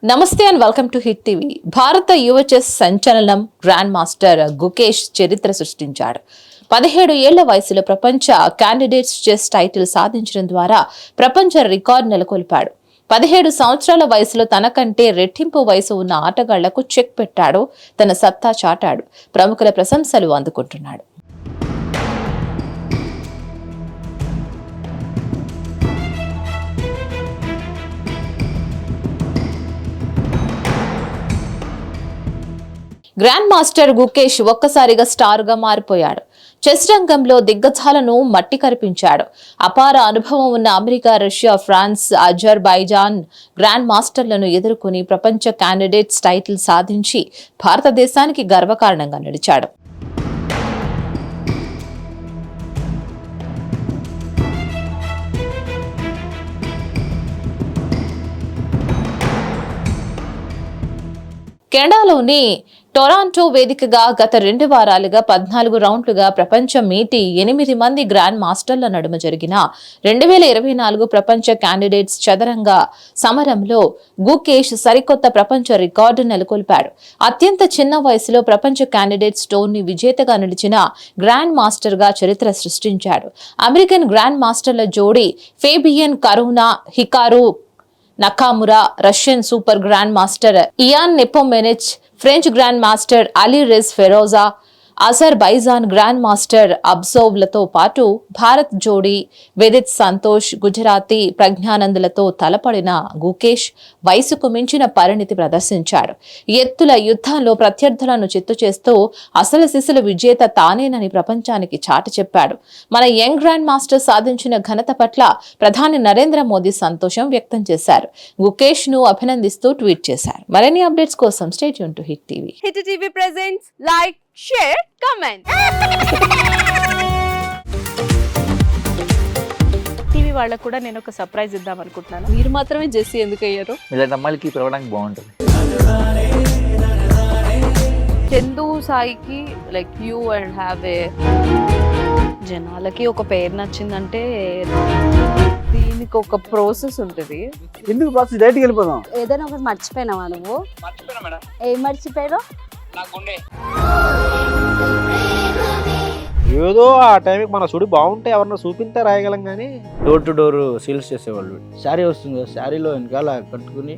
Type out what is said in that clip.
నమస్తే and welcome to hit TV. భారత యువ చెస్ సంచలనం గ్రాండ్ మాస్టర్ గుకేష్ చరిత్ర సృష్టించాడు. 17 ఏళ్ల వయసులో ప్రపంచ క్యాండిడేట్స్ చెస్ టైటిల్ సాధించడం ద్వారా ప్రపంచ రికార్డు నెలకొల్పాడు. 17 సంవత్సరాల వయసులో తనకంటే రెట్టింపు వయసు ఉన్న ఆటగాళ్లకు చెక్ పెట్టాడు. తన సత్తా చాటాడు. ప్రముఖుల ప్రశంసలు అందుకుంటున్నాడు. గ్రాండ్ మాస్టర్ గుకేష్ ఒక్కసారిగా స్టార్ గా మారిపోయాడు. చెస్ రంగంలో దిగ్గజాలను మట్టి కరిపించాడు. అపార అనుభవం ఉన్న America, Russia, France, Azerbaijan grand మాస్టర్లను ఎదుర్కొని ప్రపంచ క్యాండిడేట్స్ టైటిల్ సాధించి భారతదేశానికి గర్వకారణంగా నిలిచాడు. కెనడాలోని టొరాంటో వేదికగా గత 2 వారాలుగా 14 రౌండ్లుగా ప్రపంచ మీటి 8 మంది గ్రాండ్ మాస్టర్ల నడుమ జరిగిన 2024 ప్రపంచ క్యాండిడేట్స్ చదరంగ సమరంలో గుకేష్ సరికొత్త ప్రపంచ రికార్డు నెలకొల్పాడు. అత్యంత చిన్న వయసులో ప్రపంచ క్యాండిడేట్స్ టోర్నీ విజేతగా నిలిచిన గ్రాండ్ మాస్టర్ గా చరిత్ర సృష్టించాడు. అమెరికన్ గ్రాండ్ మాస్టర్ల జోడీ Fabiano Caruana Hikaru Nakamura, Russian super grand master Ian Nepomniachtchi, French grand master Alireza Firouzja, Azerbaijan grand master అబ్జోవ్లతో పాటు భారత్ జోడీ వేదిత్ సంతోష్, గుజరాతీ ప్రజ్ఞానందలతో తలపడిన గుకేష్ వయసుకు మించిన పరిణితి ప్రదర్శించాడు. ఎత్తుల యుద్ధంలో ప్రత్యర్థులను చిత్తు చేస్తూ అసలు సిసలు విజేత తానేనని ప్రపంచానికి చాటి చెప్పాడు. మన యంగ్ గ్రాండ్ మాస్టర్ సాధించిన ఘనత పట్ల ప్రధాని నరేంద్ర మోదీ సంతోషం వ్యక్తం చేశారు. గుకేష్ ను అభినందిస్తూ ట్వీట్ చేశారు. మరిన్ని అప్డేట్స్ కోసం stay tune to hit TV. Hit TV presents like, share, comment. TV వాళ్ళకు కూడా నేను ఒక సర్ప్రైజ్ ఇద్దాం అనుకుంటున్నాను. మీరు మాత్రమే జెస్సీ ఎందుకు అయ్యారు? ఇలాంటి అమ్మాయిలకి పిలవడానికి బాగుంటుంది. చందు సాయికి like you and have a జనాలకి ఒక పేరు నచ్చిందంటే దీనికి ఒక ప్రాసెస్ ఉంటుంది. ఎందుకు ప్రాసెస్ డైరెక్ట్కి వెళ్ళిపోదాం. ఏదైనా ఒకటి మర్చిపోయినావా నువ్వు? ఏం మర్చిపోయావు? ఏదో ఆ టైంకి మన సుడి బాగుంటే ఎవరన్నా చూపిస్తే రాయగలం కానీ డోర్ టు డోర్ సేల్స్ చేసేవాళ్ళు. శారీ వస్తుంది, శారీలో వెనకాల కట్టుకుని